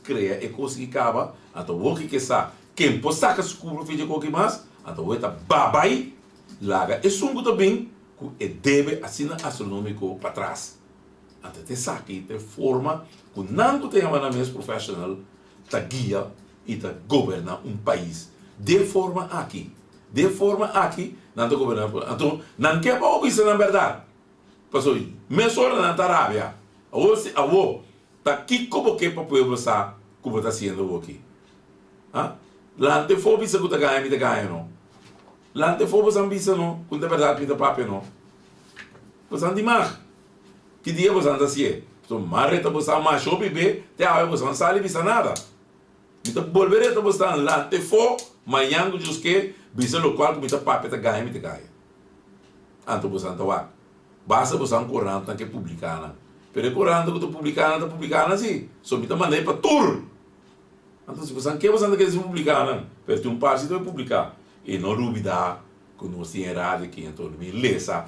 D: cria e consegue acabar, então o que sabe, quem pode sacar o curso de qualquer mais, então o está babai, laga, e sungo também, e deve assinar astronômico para trás. Até te saque, te forma, que não tem uma mesa profissional, te guia e te governa país. De forma aqui, não te governa. Então, não quer para ouvir na verdade. Porque, mesmo na Arábia, a avó, tá aqui como que para o povo saber como está sendo aqui. Lá não for bisa que está ganhando, não. Lá não for bisa não, quando é verdade que papo não. Você não demais. Que dia você anda assim? Então, marreta você mais ou bebê, até a hora você não sabe bisa nada. Então, bolvereta você lá não for, mas yango just que bisa local que me tá papo tá ganha. Então você não tá basta você não correndo tá que publicana. Pero correndo que tu publicana assim, só me tá mandei para tour. Então se você não quer se publicar, não, pero tem parte de publicar. E não duvida que nós temos errado aqui, então me lesa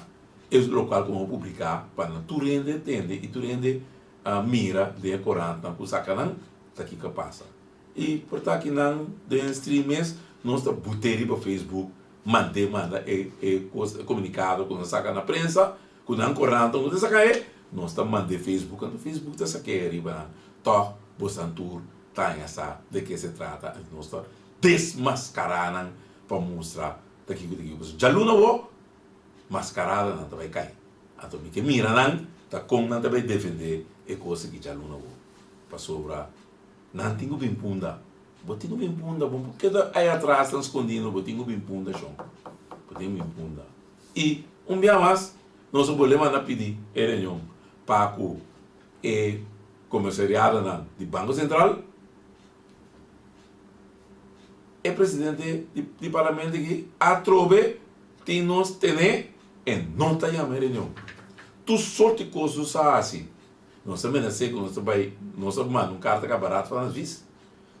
D: é o local como publicar para tu rende, entende, e tu rende mira de corante, não saca não, tá aqui que passa. E por estar aqui não, dentro de mês, nós estamos botando para Facebook, manda comunicado, quando saca na prensa, quando não correndo, quando saca nós estamos mandando Facebook, quando o Facebook está sacando riba, tó, bosantur, tá essa, de que se trata, nós estamos desmascarando para mostrar daqui que já luna o mascarada não vai cair. Então, me que mira não, tá com não vai defender e coisa que já luna o para sobrar. Não tenho bem punda. Botinho bem punda, bom, porque aí atrás estão escondindo, botinho bem punda, João. Botinho bem punda. E dia mais, nós podemos pedir reunião para o comissariado do Banco Central, e presidente do parlamento que atrove que nós temos e não está chamando reunião. Tu sorte coisas assim. Nós também sei que nós mandamos carta que é barato para nós vis.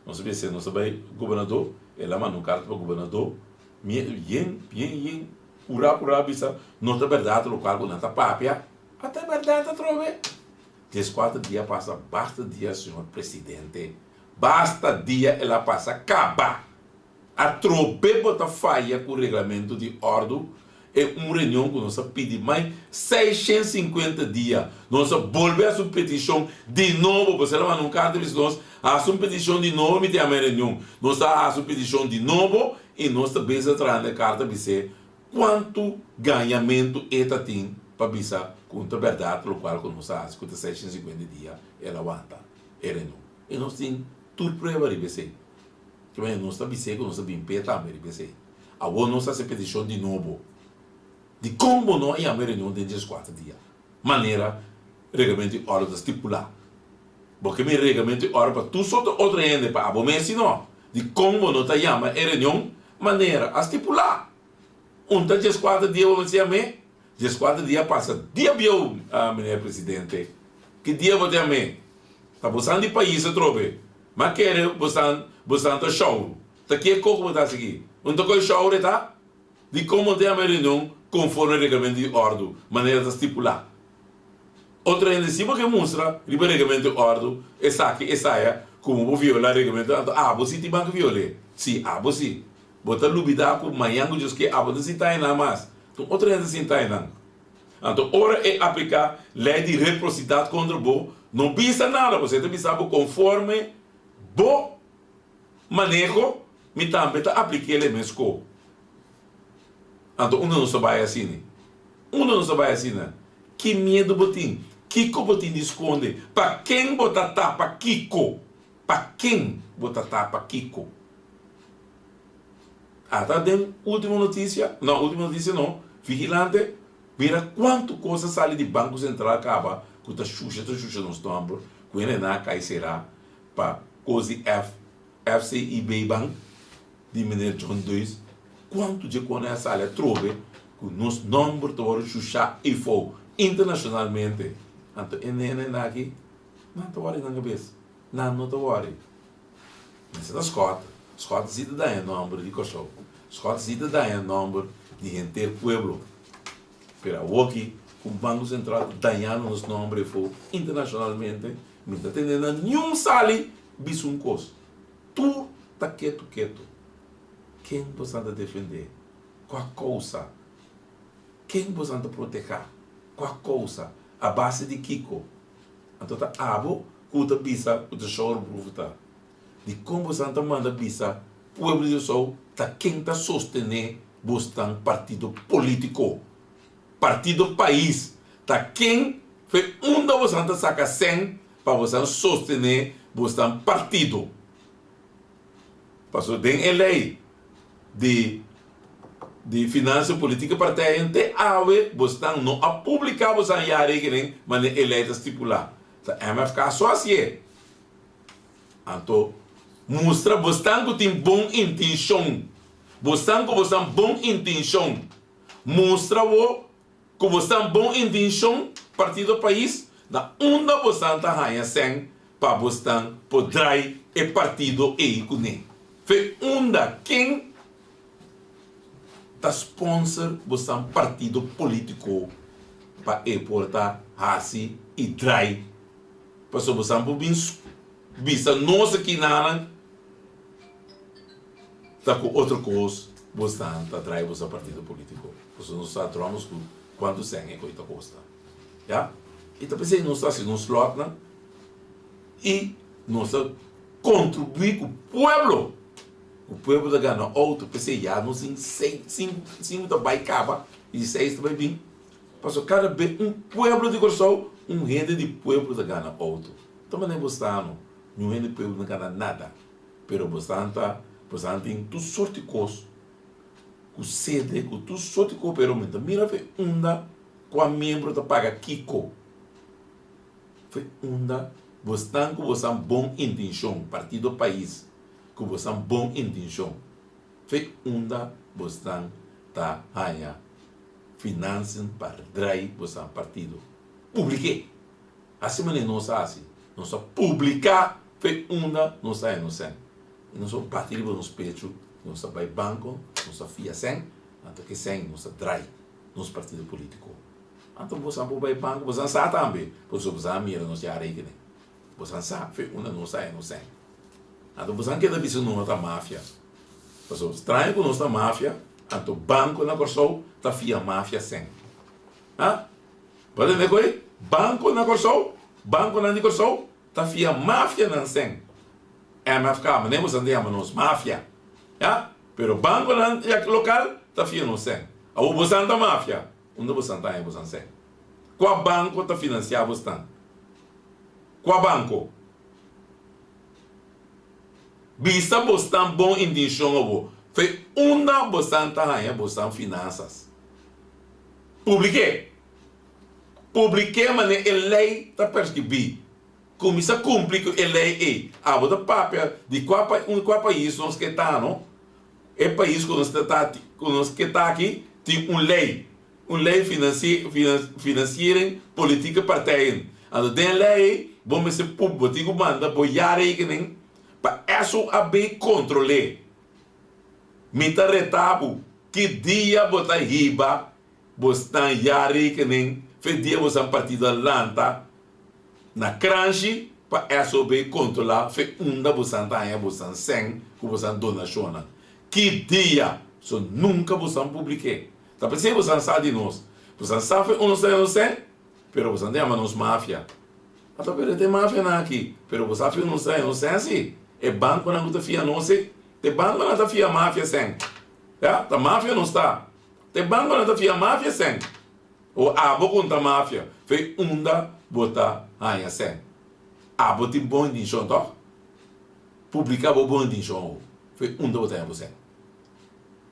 D: Nós vai governador, ela manda carta para o governador, bien, pura bisa, não é verdade local com nada papia, até verdade atrove. 4 dias passa, basta dia, senhor presidente, basta dia ela passa, acaba. A trope bota falha com o regulamento de ordem é uma reunião que nós pedimos mais 650 dias. Nós volvemos a sua petição de novo, você não vai carta de nós, a sua petição de novo, me tem a reunião. Nós a sua petição de novo e nós também trazendo a carta para você quanto ganhamento ela tem para bisa com a verdade, pelo qual nós fazemos com 650 dias, ela aguanta, é reunião. E nós temos tudo prova de você. Que nós estamos que nós estamos bem também, agora nós fazemos petição de novo. De como não é a reunião de 4 dias. Maneira, regulamento de ordem estipular. Porque meu regulamento de ordem para tu só outra gente para a mês não. De como não está a reunião, maneira a estipular. Então, 4 dias, vamos dizer a mim, 4 dias passa. Dia viu, menino presidente, que dia vou ter a mim? Está buscando de país, eu trouxe. Mas quer buscando show. Está aqui, como está aqui? Então, qual show está? De como tem a reunião, conforme o regulamento de ordem, maneira de estipular. Outra gente cima que mostra o regulamento de ordem, essa é como violar o regulamento de ordem. Você tem que violar. Sim, você. Bota lubida com manhã que diz que você está aí nada mais. Então, outra gente está aí não. Então, hora é aplicar lei de reciprocidade contra o bo. Não pisa nada, você tem que saber conforme bo manejo, me também aplicar ele mesmo. Então, não se vai assim. Não se vai assim. Que medo botim? Kiko botim esconde. Para quem bota tapa Kiko? Para quem bota tapa Kiko? Tá dando última notícia. Não, última notícia não. Vigilante. Vira quanto coisa sai de Banco Central acaba. Com a xuxa nos tombos. Com ele na será para coisa FCIB Bank. De Mineiro John 2. Quanto de quando essa área trove com nos números de chuchá e fogo internacionalmente. Então, aqui, não estou worried na cabeça. Não estou worried. Mas é Scott. Scott zita dá em número de coxão. Scott zita dá em número de inteiro pueblo. Pero aqui, o Banco Central danhando nos números de fogo internacionalmente, não está tendo nenhum sali, bicho um coisa. Tu está quieto. Quem você anda defender? Qual coisa? Quem você anda proteger? Qual coisa? A base de Kiko. Então, tá abo, cuta bisa, o show profita. De como você anda manda bisa, o povo de Sol, tá quem tá sostener, buscando partido político. Partido país. Tá quem foi da você anda saca 100 para você sostener, buscando partido. Passou bem lei de finanças política parteiante ave bostan não a publicar bostan yare que nem mas eleita estipular tá MFK só assim então mostra bostan que tem bom intenção bostan que bostan bom intenção mostra o que bostan bom intenção partido país na onda bostan tá raia sem para bostan podrai e partido e icune foi onda quem tá sponsor um partido político para exportar assim e trai para você não bisa nossa que nada tá com outra coisa, bastante, tá trai você partido político. Você não está tromos com quanto sangue que está custa. Já? E tá pensando, não está assim, não slot, né? E não está contribuir com o pueblo. O pueblo da Gana, outro, pensei, já, não tem cinco da Baicaba, e 6 também bem. Passou cada vez um pueblo de Corsol, um rende de pueblo da Gana, outro. Também não é bostano, não rende de pueblo da Gana nada. Pero bostante tem tu sorte de coisa. Com sede, com tu sorte de coisa, pero mira, foi com a membro da paga Kiko. Foi bostante com você bom intenção, partido do país, com você bom intenção. Foi bostante tá ganha financiam para drive você partido. Publique. Assim maneira não se assim. Não se publicar, foi não sai inocente. E não se bater nos peitos, não se vai banco, não se fia sem, até que sem, não se drive nos partido político. Então você vai banco, você sabe também, você mira, não se arregue. Você sabe, foi não sai inocente. Então você quer ver se não é máfia. Você estranho com nossa máfia, então banco na Corsol, tá fia máfia sem. Ah? Pode ver coi? Banco na Corsol, banco na Corsol, tá fia máfia não sem. MFK, mas nem você andamos nos máfia. Ja? Pero banco na local, tá fia não sem. A você anda máfia, onde você anda em você sem. Qual banco tá financiar você? Qual banco? Bisa bostan bom intenção ovo. Foi bostan tá bostan finanças. Publique. Publique mané lei tá prescrever. Comissa cumprir com a lei a boda papel de qual país nós que tá, não? É país que nós que tá aqui tem uma lei financeira política partidária. Então tem lei, vamos se público manda boiar rekening para isso abrir controle. Mita retabo que dia botar riba, botar já rekening, foi dia botar partido lanta na crunch para isso abrir controlar, foi botar tanha botar sem, botar donação. Que dia, so nunca botar publique. Tá pensando botar sabe de nós, botar sabe não sei, pero botar tem manos máfia. Até pero tem máfia aqui, pero botar não sei assim. É banco não está fia não sei, te banco não está fia máfia sem, já, tá máfia não está, te banco não está fia máfia sem, ou abo contra máfia, foi botar aí sem, abo tem bom intenção toh, publicar bom intenção, foi botar aí sem,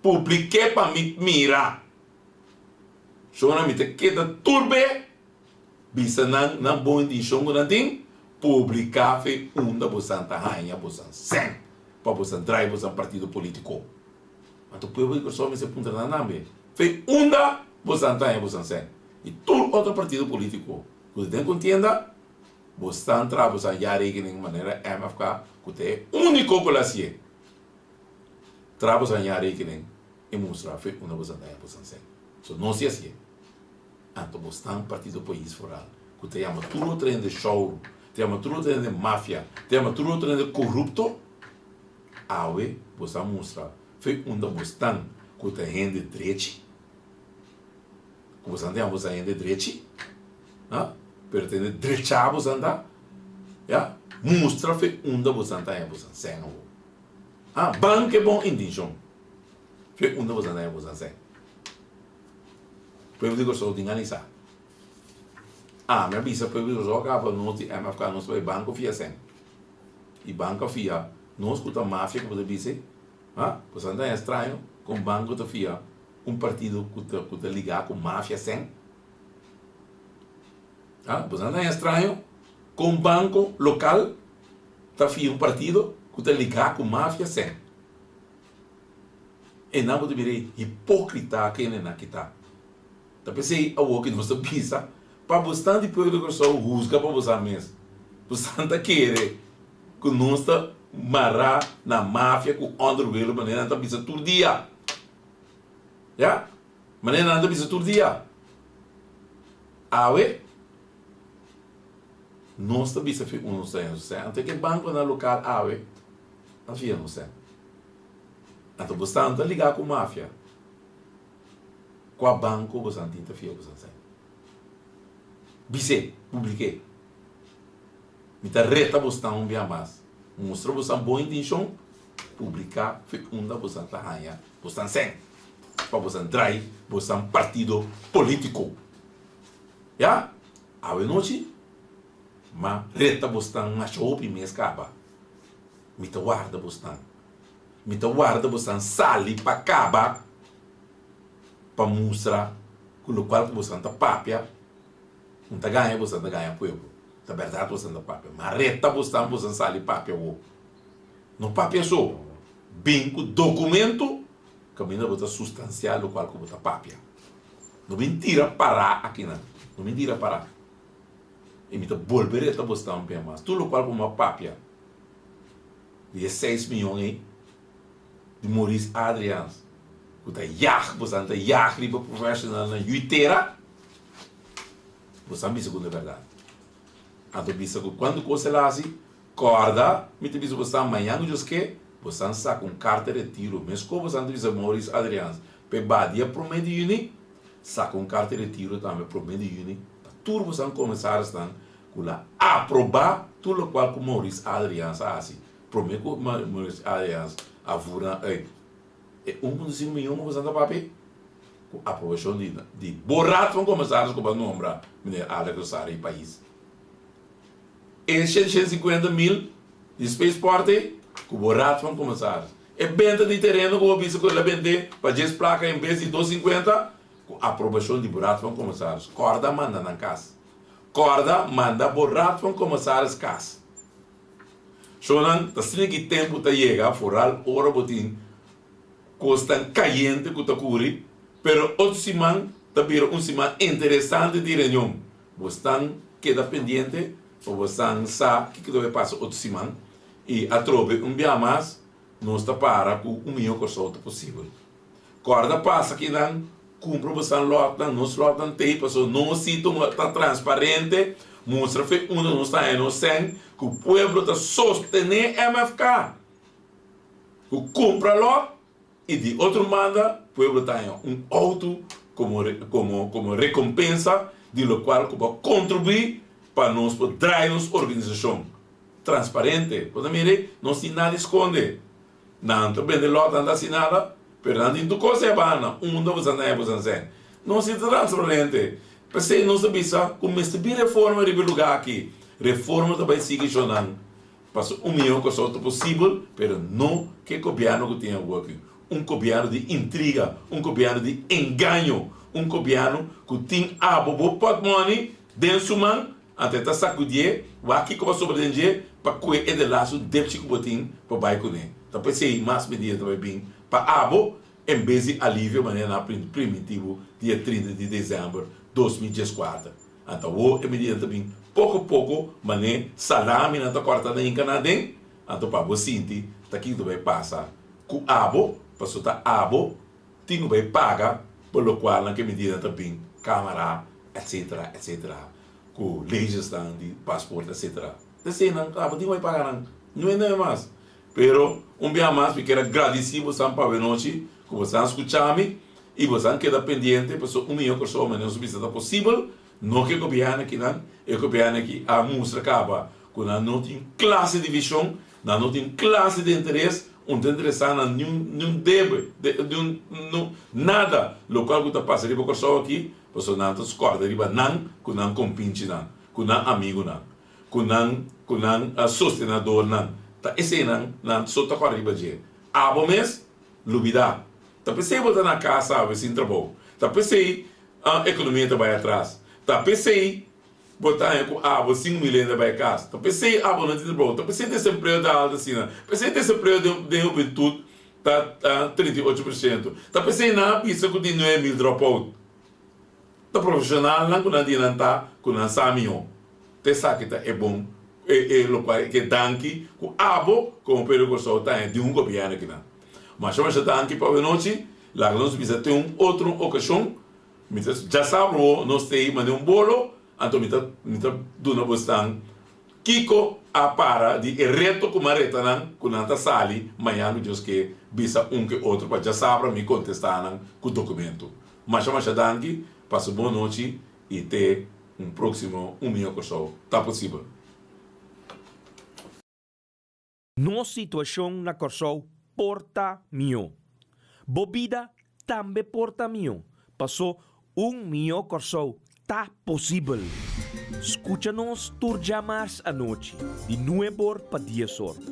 D: publiquei para me mirar, só na me te queda turbe, bisa na bom intenção não tem. Publicar foi botar rainha, botar sem, para botar drive, botar partido político. Mas o povo que só me se apunta na nome, foi botar rainha, botar sem. E todo outro partido político, que tem contenda, botar entrar, botar já regra de maneira MFK, que é único que lá se é. Trava botar já regra e mostrar foi botar rainha, botar sem. So não se assim. Então botar partido país foral, que tem uma tudo trem de show. Tem uma truta de máfia, tem uma truta de corrupto, awe, você mostra, foi bostan, que tem rende direito, que você tem você rende direito, pero tem direito você anda, já, mostra foi você tem você sem o, banco é bom intenção, foi você tem você sem, para eu dizer só de analisar. Minha bisa pelo joga para nós MFK nós vai banco fia sem e banco fia nós escuta máfia como você disse você anda estranho com banco da fia partido que te ligar com máfia sem você anda estranho com banco local tá fia partido que te ligar com máfia sem e não pode vir hipócrita que nem aqui tá pensei o que você pensa para bastante povo que só rusga para você mesmo. Bastante querer que não está marrar na máfia com underworld, mas não está bisa todo dia. Já? Mas não está bisa todo dia. Awe? Não está bisa não sei. Até que banco na local, awe? Não sei. Então você está ligado com a máfia. Com a banco, você não tem fio, você não sai. Bise, publiquei. Me está reta você não bem mais. Mostra você uma boa intenção, publicar, foi onde você está ganhando. Você está sem. Para você entrar, você é um partido político. Já? A noite, mas reta você está na shopping, me escapa. Me está guarda você está. Me está guarda você sali para acabar para mostrar com o qual você está papia não está ganhando você está ganhando povo na verdade você está papia mas reta você sali papia não papia só bem com documento que ainda você substancial o qual você está papia não mentira parar aqui não mentira parar e me está volver reta você está bem mais tudo o qual como papia de 6 milhões de Maurice Adriaans. Você está riba profissional na Juiteira. Você não sabe a verdade. Então, quando você lá assim, corda, me te diz você amanhã, você saca um carta de tiro. Mas como você diz Maurice Adriaans, para dia promete de juni, saca um carta de tiro também promete de juni. Tudo você começar a estar com a aprovar tudo o qual com Maurice Adriaans assim. Promete com Maurice Adriaans avura dos milhões você está papel com a aprovação de borrato vão começar a nombrar Alex Sari país e 150 mil de spaceport com borrato vão começar e venda de terreno com o bicho que ele vende para 10 placas em vez de 250 com a aprovação de borrato vão começar corda manda na casa corda manda borrato vão começar as casas Sonan, tá sendo que tempo tá chega, foral, hora botin, custa caliente que tá curi, pero outro semana, tá vira semana interessante de reunião. Você queda pendiente, ou você sabe que deve passar outra semana, e a trobe dia mais, nós tá para com milhão de coisas possível. Corda passa aqui não, cumpre você lotan, nós lotan tem, passou não se tá transparente, mostra que não está inocente, que o povo está sostener MFK. Que compra lá e de outro manda, o povo está um auto como recompensa, de lo qual que vai contribuir para nós poder nossa organização. Transparente. Quando mire, não se nada esconde. Não te vende lá, não se nada, mas não tem coisa é bana, você não é você. Não se transparente. Porque não sabia como esta reforma de lugar aqui. Reforma também sigue funcionando. Para milhão de coisas possível, mas não que o governo que tenha aqui. Governo de intriga, governo de engano, governo que tem a bobo patrimônio dentro do mão, até está sacudir, vai aqui como sobreviver, para que é de laço deve que botin para baixo com ele. Então, pensei mais medidas também bem para abo, em vez de alívio, maneira primitivo, dia 30 de dezembro 2014. Então, o medida também, pouco a pouco, mané, salame, não está cortando em Canadá, então, para você sentir, está aqui que vai passar. Com abo, para soltar abo, tem vai pagar, por lo qual, naquela medida também, câmara, etc, etc, com leis de passaporte, etc. Então, não, abo, tem vai pagar, não é nada mais. Pero, dia mais, porque era agradecido, São Paulo, noite, que você escutame, e você queda pendente, porque milhão de pessoas, mas não é possível, não que o governo aqui não, é o governo aqui a mostra acaba, quando não tem classe de visão, não tem classe de interesse, não tem interesse não deve, nada, local que está passando por pessoa aqui, você não está escorda, não, que não compinche não, que não amigo não, que não sustenador não, tá esse não, só está com arriba de, abo mês, lubida, tá pensei botar na casa, sabe, sem trabalho, tá pensei a economia vai atrás. Tá pensei botar com abo 5 milhões de casa. Tá pensei abo não tem bom. Tá pensei desemprego da alta assim. Pensei desemprego de juventude tá 38%. Tá pensei na pista que tem 9 mil dropout. Tá profissional não quando não tá com não sabe não. Te sabe que é bom. É local que danke com abo como perigoso tá de governo aqui não. Mas chama já danke para a noite. Lá nós precisa ter outra ocasião. Já sabe, nós temos um bolo, então nós dando Kiko a para de reto com a reta nan com nanta sali manhã no dias que bisa que outro para já sabe me contestar nan com o documento. Mas danke, passo boa noite e até próximo minha corso. Tá possível.
A: No situação na corso porta mio. Bobida também porta mio. Passou mio corso. Tá possível. Escucha-nos turja mais à noite, de 9 para 10 horas.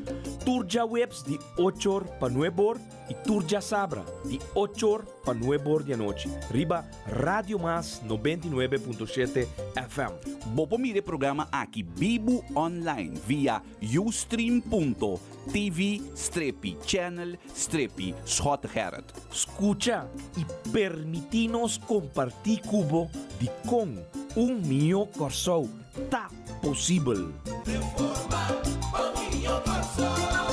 A: Turja webs de 8 horas para 9 horas e turja sabra de 8 horas para 9 horas da noite. Riba Radio Mas 99.7 FM.
B: Bopo mire programa aqui Bibo Online via ustream.tv/channel/Schotgerrit.
A: Escucha e permitinos compartir cubo de com mio corso. Tá possível.
E: Reforma, o mio corso.